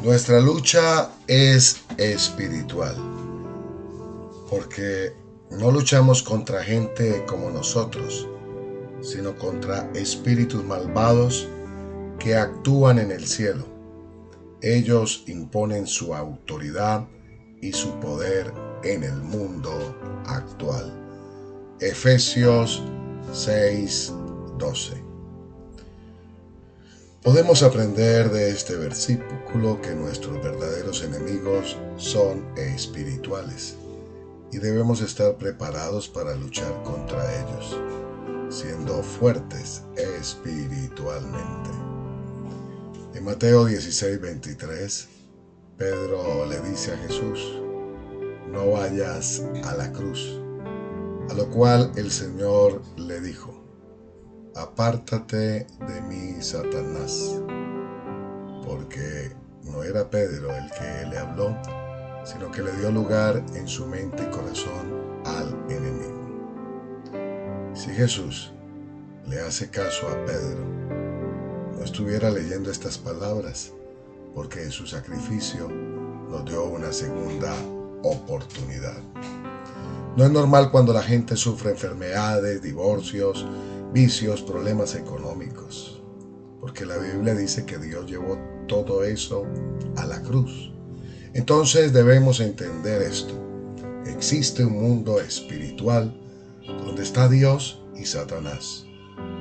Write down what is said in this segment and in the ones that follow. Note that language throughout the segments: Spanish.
Nuestra lucha es espiritual, porque no luchamos contra gente como nosotros, sino contra espíritus malvados que actúan en el cielo. Ellos imponen su autoridad y su poder en el mundo actual. Efesios 6:12. Podemos aprender de este versículo que nuestros verdaderos enemigos son espirituales y debemos estar preparados para luchar contra ellos, siendo fuertes espiritualmente. En Mateo 16:23, Pedro le dice a Jesús: no vayas a la cruz. A lo cual el Señor le dijo: apártate de mí, Satanás, porque no era Pedro el que le habló, sino que le dio lugar en su mente y corazón al enemigo. Si Jesús le hace caso a Pedro, no estuviera leyendo estas palabras, porque en su sacrificio nos dio una segunda oportunidad. No es normal cuando la gente sufre enfermedades, divorcios, vicios, problemas económicos, porque la Biblia dice que Dios llevó todo eso a la cruz. Entonces debemos entender esto. Existe un mundo espiritual donde está Dios y Satanás.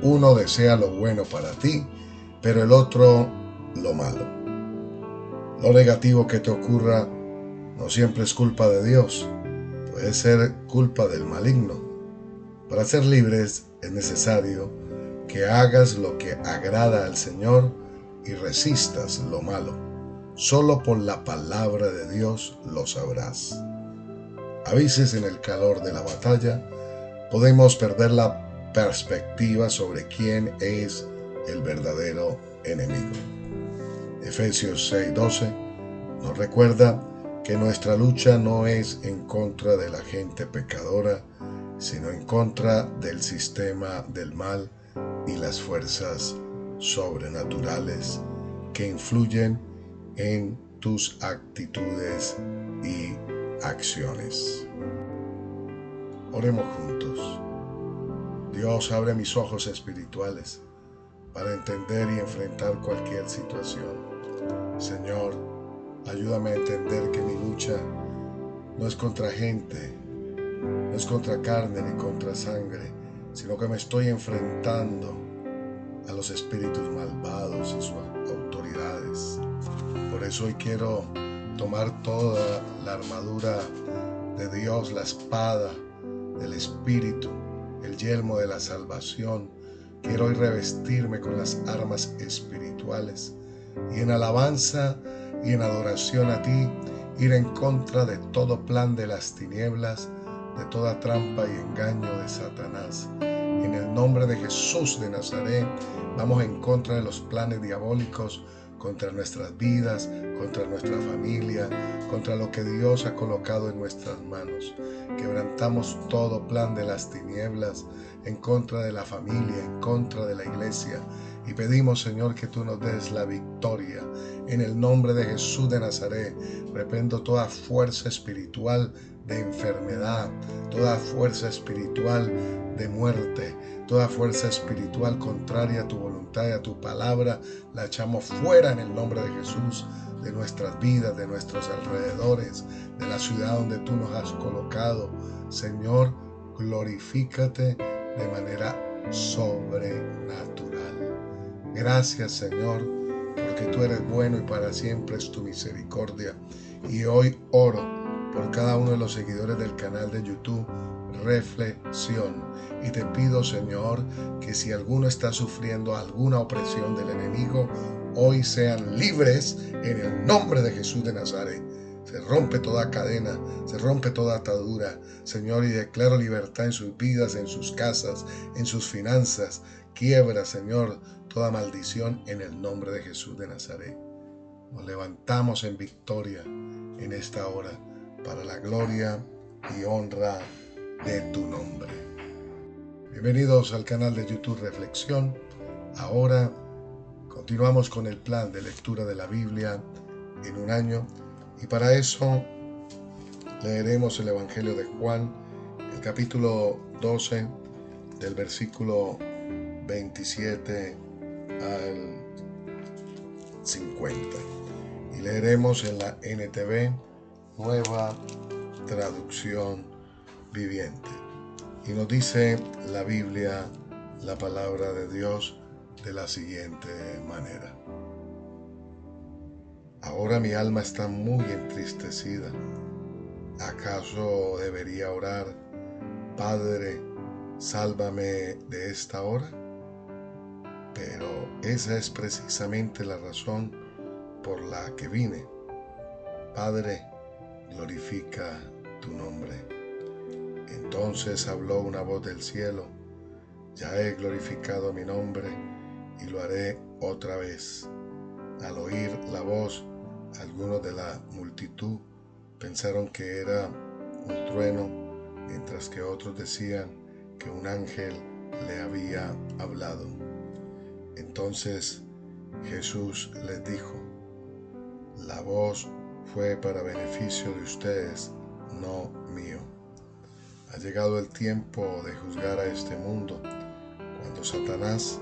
Uno desea lo bueno para ti, pero el otro lo malo. Lo negativo que te ocurra no siempre es culpa de Dios, puede ser culpa del maligno. Para ser libres es necesario que hagas lo que agrada al Señor y resistas lo malo. Solo por la palabra de Dios lo sabrás. A veces en el calor de la batalla podemos perder la perspectiva sobre quién es el verdadero enemigo. Efesios 6:12 nos recuerda que nuestra lucha no es en contra de la gente pecadora, sino en contra del sistema del mal y las fuerzas sobrenaturales que influyen en tus actitudes y acciones. Oremos juntos. Dios, abre mis ojos espirituales para entender y enfrentar cualquier situación. Señor, ayúdame a entender que mi lucha no es contra gente, no es contra carne ni contra sangre, sino que me estoy enfrentando a los espíritus malvados y sus autoridades. Por eso hoy quiero tomar toda la armadura de Dios, la espada del Espíritu, el yelmo de la salvación. Quiero hoy revestirme con las armas espirituales y en alabanza y en adoración a ti, ir en contra de todo plan de las tinieblas, de toda trampa y engaño de Satanás. En el nombre de Jesús de Nazaret, vamos en contra de los planes diabólicos contra nuestras vidas, contra nuestra familia, contra lo que Dios ha colocado en nuestras manos. Quebrantamos todo plan de las tinieblas en contra de la familia, en contra de la iglesia. Y pedimos, Señor, que tú nos des la victoria. En el nombre de Jesús de Nazaret, reprendo toda fuerza espiritual de enfermedad, toda fuerza espiritual de muerte, toda fuerza espiritual contraria a tu voluntad y a tu palabra, la echamos fuera en el nombre de Jesús, de nuestras vidas, de nuestros alrededores, de la ciudad donde tú nos has colocado. Señor, glorifícate de manera sobrenatural. Gracias, Señor, porque tú eres bueno y para siempre es tu misericordia. Y hoy oro por cada uno de los seguidores del canal de YouTube Reflexión. Y te pido, Señor, que si alguno está sufriendo alguna opresión del enemigo, hoy sean libres en el nombre de Jesús de Nazaret. Se rompe toda cadena, se rompe toda atadura, Señor, y declaro libertad en sus vidas, en sus casas, en sus finanzas. Quiebra, Señor, toda maldición en el nombre de Jesús de Nazaret. Nos levantamos en victoria en esta hora para la gloria y honra de tu nombre. Bienvenidos al canal de YouTube Reflexión. Ahora continuamos con el plan de lectura de la Biblia en un año, y para eso leeremos el Evangelio de Juan, el capítulo 12, del versículo 27 al 50. Y leeremos en la NTV, Nueva Traducción Viviente. Y nos dice la Biblia, la palabra de Dios, de la siguiente manera. Ahora mi alma está muy entristecida. ¿Acaso debería orar, Padre, sálvame de esta hora? Pero esa es precisamente la razón por la que vine. Padre, glorifica tu nombre. Entonces habló una voz del cielo: ya he glorificado mi nombre y lo haré otra vez. Al oír la voz, algunos de la multitud pensaron que era un trueno, mientras que otros decían que un ángel le había hablado. Entonces Jesús les dijo: la voz fue para beneficio de ustedes, no mío. Ha llegado el tiempo de juzgar a este mundo, cuando Satanás,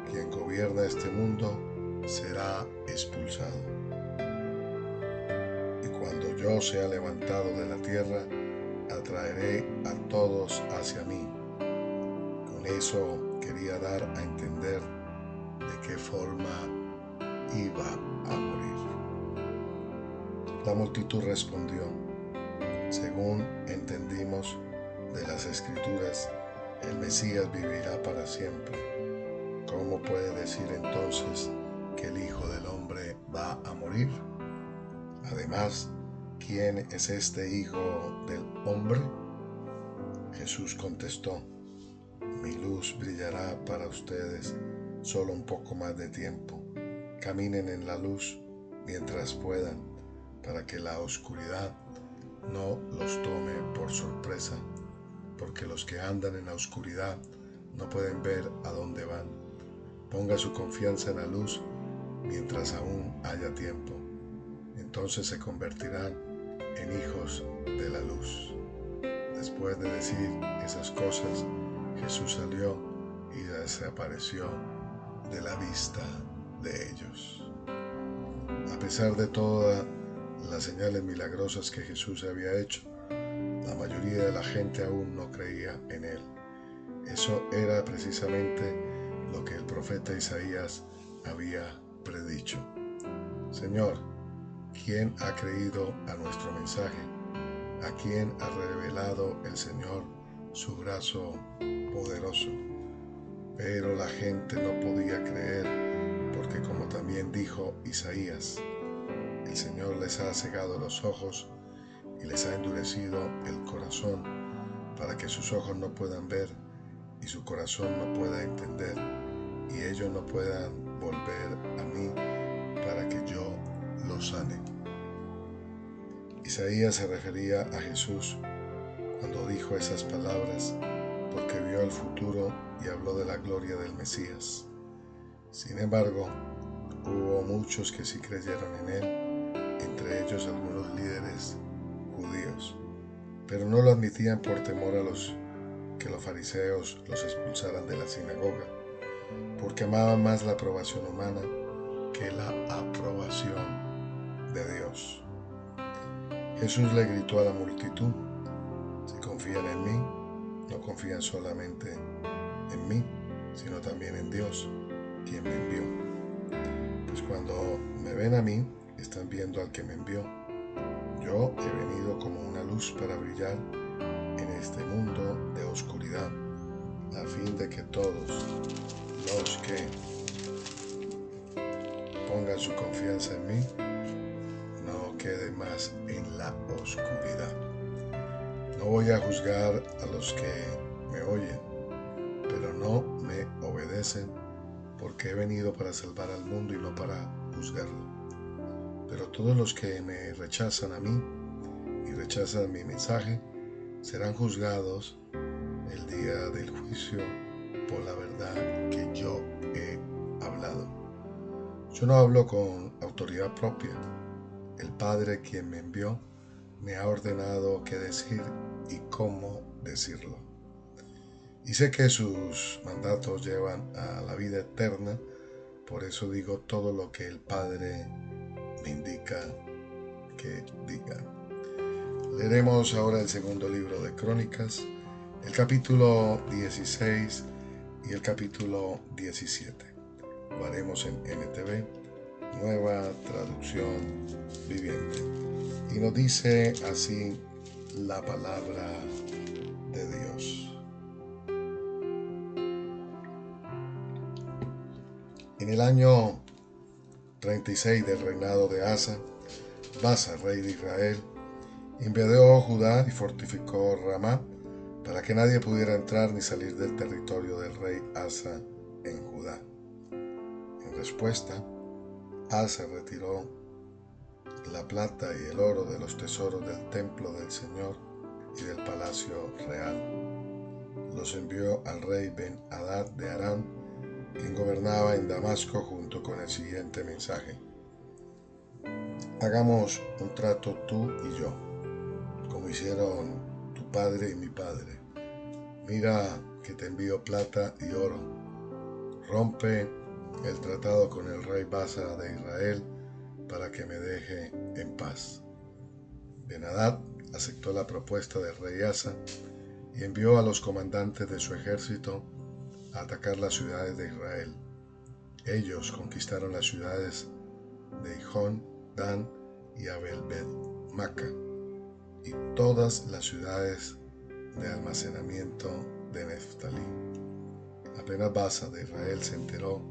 quien gobierna este mundo, será expulsado. Y cuando yo sea levantado de la tierra, atraeré a todos hacia mí. Con eso quería dar a entender de qué forma iba a morir. La multitud respondió: según entendimos de las Escrituras, el Mesías vivirá para siempre. ¿Cómo puede decir entonces que el Hijo del Hombre va a morir? Además, ¿quién es este Hijo del Hombre? Jesús contestó: mi luz brillará para ustedes solo un poco más de tiempo. Caminen en la luz mientras puedan, para que la oscuridad no los tome por sorpresa, porque los que andan en la oscuridad no pueden ver a dónde van. Ponga su confianza en la luz mientras aún haya tiempo. Entonces se convertirán en hijos de la luz. Después de decir esas cosas, Jesús salió y desapareció de la vista de ellos. A pesar de todas las señales milagrosas que Jesús había hecho, la mayoría de la gente aún no creía en él. Eso era precisamente lo que el profeta Isaías había predicho. Señor, ¿quién ha creído a nuestro mensaje? ¿A quién ha revelado el Señor su brazo poderoso? Pero la gente no podía creer, porque como también dijo Isaías, el Señor les ha cegado los ojos y les ha endurecido el corazón, para que sus ojos no puedan ver y su corazón no pueda entender, y ellos no puedan volver a mí para que yo los sane. Isaías se refería a Jesús cuando dijo esas palabras, porque vio el futuro y habló de la gloria del Mesías. Sin embargo, hubo muchos que sí creyeron en él, entre ellos algunos líderes judíos, pero no lo admitían por temor a que los fariseos los expulsaran de la sinagoga, porque amaban más la aprobación humana que la aprobación de Dios. Jesús le gritó a la multitud: si confían en mí, no confían solamente en mí, sino también en Dios, quien me envió. Pues cuando me ven a mí, están viendo al que me envió. Yo he venido como una luz para brillar en este mundo de oscuridad, a fin de que todos los que pongan su confianza en mí no queden más en la oscuridad. No voy a juzgar a los que me oyen, pero no me obedecen, porque he venido para salvar al mundo y no para juzgarlo. Pero todos los que me rechazan a mí y rechazan mi mensaje serán juzgados el día del juicio por la verdad que yo he hablado. Yo no hablo con autoridad propia, el Padre quien me envió me ha ordenado qué decir y cómo decirlo. Y sé que sus mandatos llevan a la vida eterna, por eso digo todo lo que el Padre me indica que diga. Leeremos ahora el segundo libro de Crónicas, el capítulo 16 y el capítulo 17. Lo haremos en NTV, Nueva Traducción Viviente. Y nos dice así la palabra de Dios. En el año 36 del reinado de Asa, Baasa, rey de Israel, invadió Judá y fortificó Ramá para que nadie pudiera entrar ni salir del territorio del rey Asa en Judá. En respuesta, Asa retiró la plata y el oro de los tesoros del templo del Señor y del palacio real. Los envió al rey Ben-Hadad de Aram, quien gobernaba en Damasco, junto con el siguiente mensaje: hagamos un trato tú y yo, como hicieron tu padre y mi padre. Mira que te envío plata y oro. Rompe el tratado con el rey Baasa de Israel para que me deje en paz. Ben-Hadad aceptó la propuesta del rey Asa y envió a los comandantes de su ejército a atacar las ciudades de Israel. Ellos conquistaron las ciudades de Ijón, Dan y Abel-Bet-Maca y todas las ciudades de almacenamiento de Neftalí. Apenas Baasa de Israel se enteró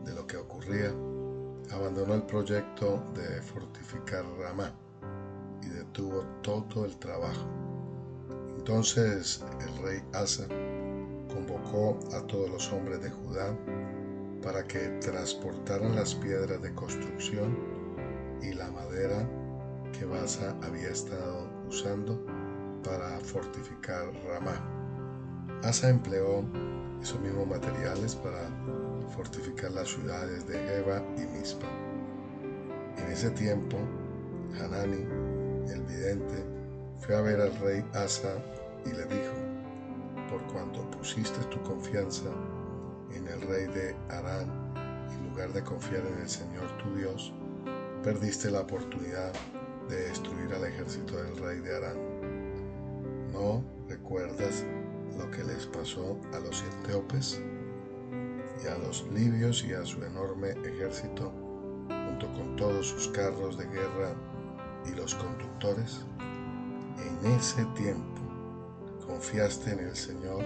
de lo que ocurría, abandonó el proyecto de fortificar Ramá y detuvo todo el trabajo. Entonces el rey Asa convocó a todos los hombres de Judá para que transportaran las piedras de construcción y la madera que Baasa había estado usando para fortificar Ramá. Asa empleó esos mismos materiales para fortificar las ciudades de Geba y Mizpa. En ese tiempo, Hanani, el vidente, fue a ver al rey Asa y le dijo: por cuanto pusiste tu confianza en el rey de Aram en lugar de confiar en el Señor tu Dios, perdiste la oportunidad de destruir al ejército del rey de Aram. ¿No recuerdas lo que les pasó a los etíopes y a los libios y a su enorme ejército, junto con todos sus carros de guerra y los conductores? En ese tiempo confiaste en el Señor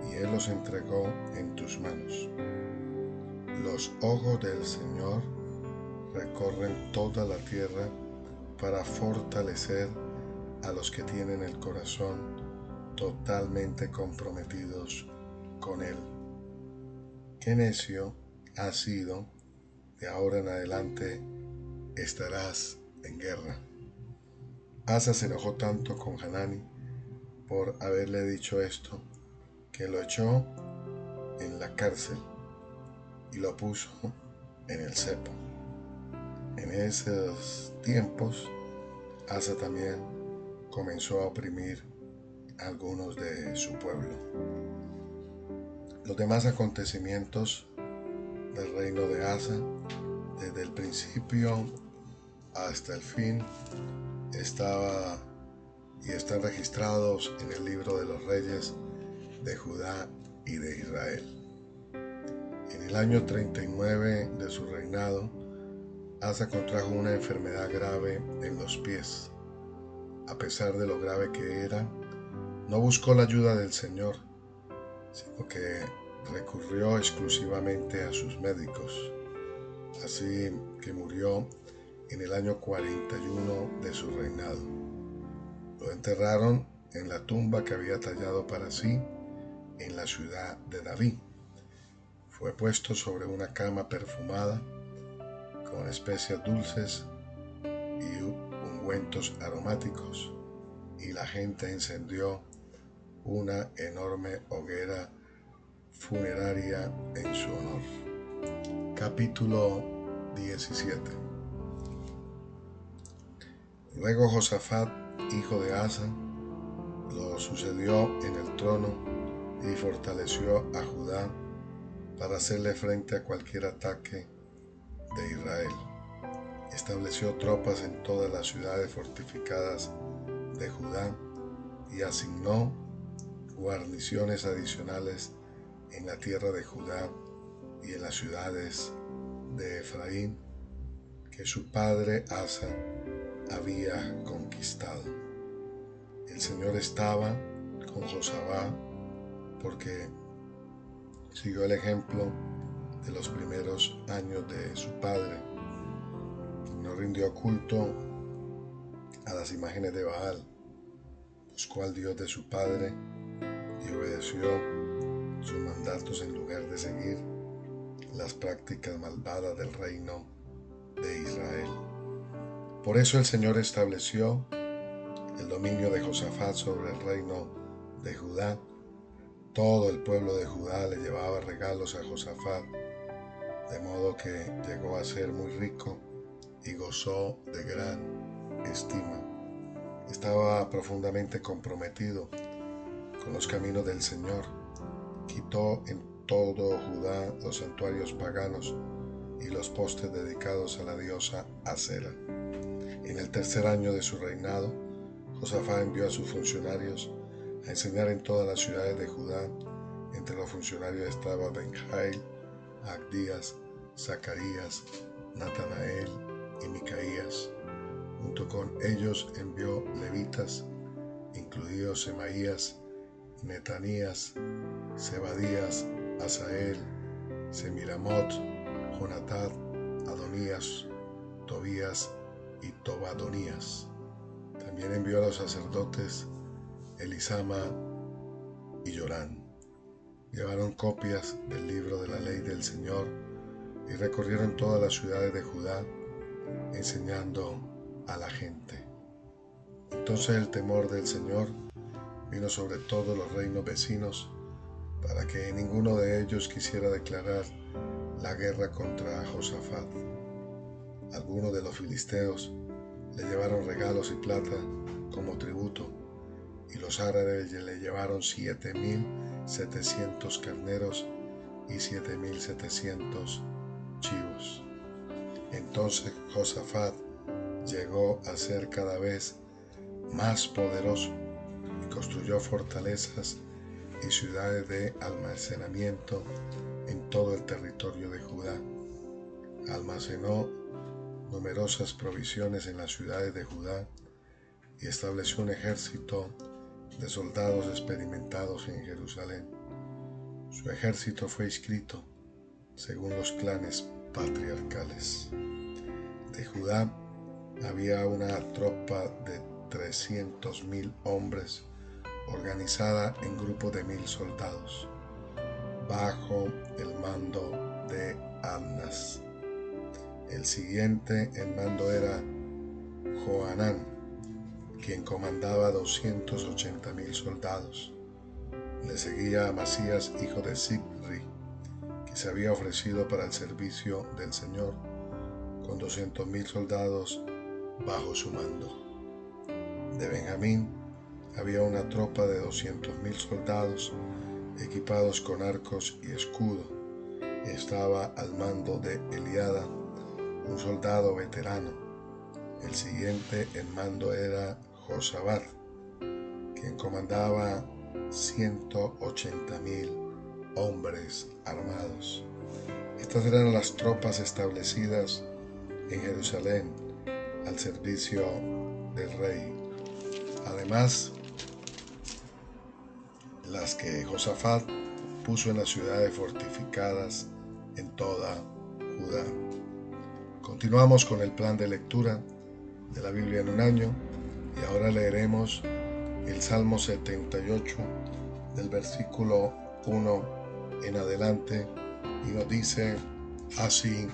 y Él los entregó en tus manos. Los ojos del Señor recorren toda la tierra para fortalecer a los que tienen el corazón totalmente comprometidos con Él. Qué necio has sido, de ahora en adelante estarás en guerra. Asa se enojó tanto con Hanani por haberle dicho esto, que lo echó en la cárcel y lo puso en el cepo. En esos tiempos, Asa también comenzó a oprimir a algunos de su pueblo. Los demás acontecimientos del reino de Asa, desde el principio hasta el fin, están registrados en el libro de los reyes de Judá y de Israel. En el año 39 de su reinado, Asa contrajo una enfermedad grave en los pies. A pesar de lo grave que era, no buscó la ayuda del Señor, sino que recurrió exclusivamente a sus médicos. Así que murió en el año 41 de su reinado. Lo enterraron en la tumba que había tallado para sí en la ciudad de David. Fue puesto sobre una cama perfumada con especias dulces y ungüentos aromáticos, y la gente encendió una enorme hoguera funeraria en su honor. Capítulo 17. Luego Josafat, hijo de Asa, lo sucedió en el trono y fortaleció a Judá para hacerle frente a cualquier ataque de Israel. Estableció tropas en todas las ciudades fortificadas de Judá y asignó guarniciones adicionales en la tierra de Judá y en las ciudades de Efraín que su padre Asa había conquistado. El Señor estaba con Josafat porque siguió el ejemplo de los primeros años de su padre. No rindió culto a las imágenes de Baal, buscó al Dios de su padre y obedeció sus mandatos en lugar de seguir las prácticas malvadas del reino de Israel. Por eso el Señor estableció el dominio de Josafat sobre el reino de Judá. Todo el pueblo de Judá le llevaba regalos a Josafat, de modo que llegó a ser muy rico y gozó de gran estima. Estaba profundamente comprometido con los caminos del Señor. Quitó en todo Judá los santuarios paganos y los postes dedicados a la diosa Acera. En el tercer año de su reinado, Josafat envió a sus funcionarios a enseñar en todas las ciudades de Judá. Entre los funcionarios estaba Benjail, Abdías, Zacarías, Natanael y Micaías. Junto con ellos envió levitas, incluidos Semaías, Netanías, Zebadías, Asael, Semiramot, Jonatán, Adonías, Tobías y Tobadonías. También envió a los sacerdotes Elisama y Yorán. Llevaron copias del libro de la ley del Señor y recorrieron todas las ciudades de Judá enseñando a la gente. Entonces el temor del Señor vino sobre todos los reinos vecinos para que ninguno de ellos quisiera declarar la guerra contra Josafat. Algunos de los filisteos le llevaron regalos y plata como tributo, y los árabes le llevaron 7,700 carneros y 7,700 chivos. Entonces Josafat llegó a ser cada vez más poderoso y construyó fortalezas y ciudades de almacenamiento en todo el territorio de Judá. Almacenó numerosas provisiones en las ciudades de Judá y estableció un ejército de soldados experimentados en Jerusalén. Su ejército fue inscrito según los clanes patriarcales. De Judá había una tropa de 300,000 hombres organizada en grupos de 1,000 soldados, bajo el mando de Adnas. El siguiente en mando era Johanán, quien comandaba 280,000 soldados. Le seguía Amasías, hijo de Zicri, que se había ofrecido para el servicio del Señor, con 200,000 soldados bajo su mando. De Benjamín había una tropa de 200,000 soldados equipados con arcos y escudo. Estaba al mando de Eliada, un soldado veterano. El siguiente en mando era Josabad, quien comandaba 180,000 hombres armados. Estas eran las tropas establecidas en Jerusalén al servicio del rey. Además, las que Josafat puso en las ciudades fortificadas en toda Judá. Continuamos con el plan de lectura de la Biblia en un año y ahora leeremos el Salmo 78 del versículo 1 en adelante y nos dice así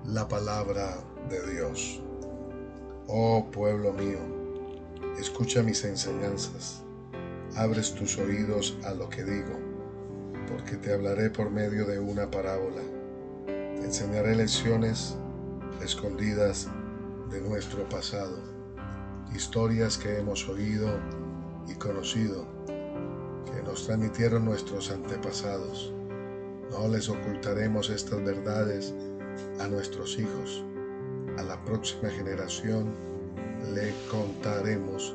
la palabra de Dios. Oh pueblo mío, escucha mis enseñanzas, abres tus oídos a lo que digo, porque te hablaré por medio de una parábola. Te enseñaré lecciones escondidas de nuestro pasado. historias que hemos oído y conocido, que nos transmitieron nuestros antepasados. No les ocultaremos estas verdades a nuestros hijos. A la próxima generación le contaremos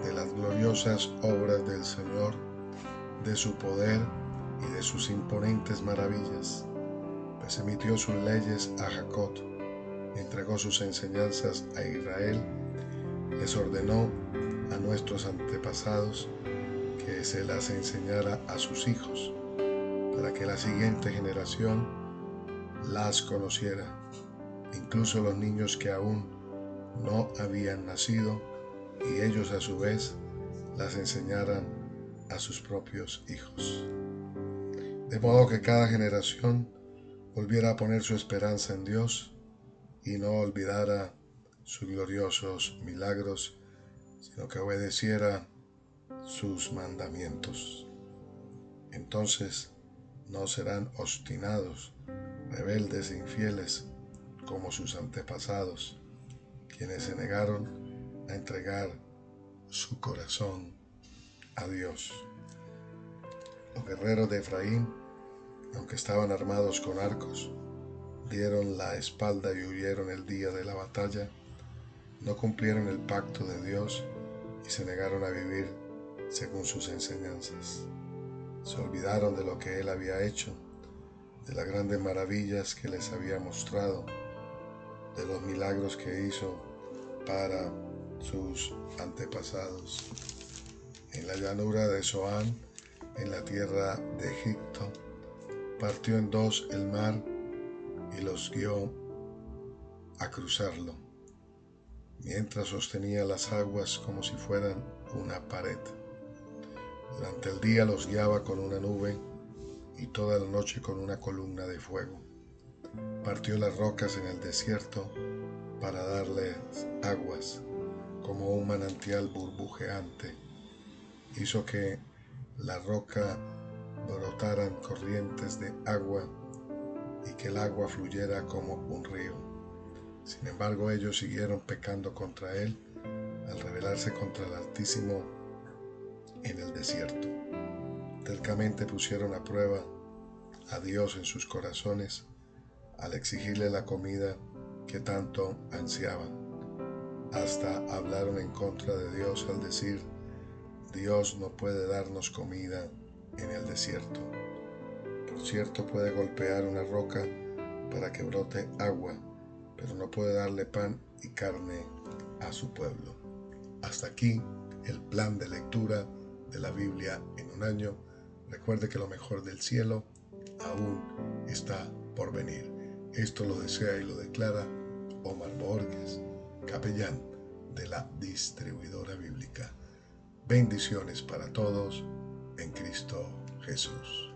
de las gloriosas obras del Señor, de su poder y de sus imponentes maravillas, pues emitió sus leyes a Jacob, entregó sus enseñanzas a Israel, les ordenó a nuestros antepasados que se las enseñara a sus hijos, para que la siguiente generación las conociera, incluso los niños que aún no habían nacido, y ellos a su vez las enseñaran a sus propios hijos. De modo que cada generación volviera a poner su esperanza en Dios y no olvidara sus gloriosos milagros, sino que obedeciera sus mandamientos. Entonces no serán obstinados, rebeldes e infieles como sus antepasados, quienes se negaron a entregar su corazón a Dios. Los guerreros de Efraín, aunque estaban armados con arcos, dieron la espalda y huyeron el día de la batalla, no cumplieron el pacto de Dios y se negaron a vivir según sus enseñanzas. Se olvidaron de lo que Él había hecho, de las grandes maravillas que les había mostrado, de los milagros que hizo para sus antepasados. En la llanura de Zoán, en la tierra de Egipto, partió en dos el mar y los guió a cruzarlo, mientras sostenía las aguas como si fueran una pared. Durante el día los guiaba con una nube y toda la noche con una columna de fuego. Partió las rocas en el desierto para darles aguas, como un manantial burbujeante. Hizo que la roca brotaran corrientes de agua y que el agua fluyera como un río. Sin embargo, ellos siguieron pecando contra Él al rebelarse contra el Altísimo en el desierto. Tercamente pusieron a prueba a Dios en sus corazones al exigirle la comida que tanto ansiaban. Hasta hablaron en contra de Dios al decir: Dios no puede darnos comida en el desierto. Por cierto, puede golpear una roca para que brote agua, pero no puede darle pan y carne a su pueblo. Hasta aquí el plan de lectura de la Biblia en un año. Recuerde que lo mejor del cielo aún está por venir. Esto lo desea y lo declara Omar Borges, capellán de la Distribuidora Bíblica. Bendiciones para todos en Cristo Jesús.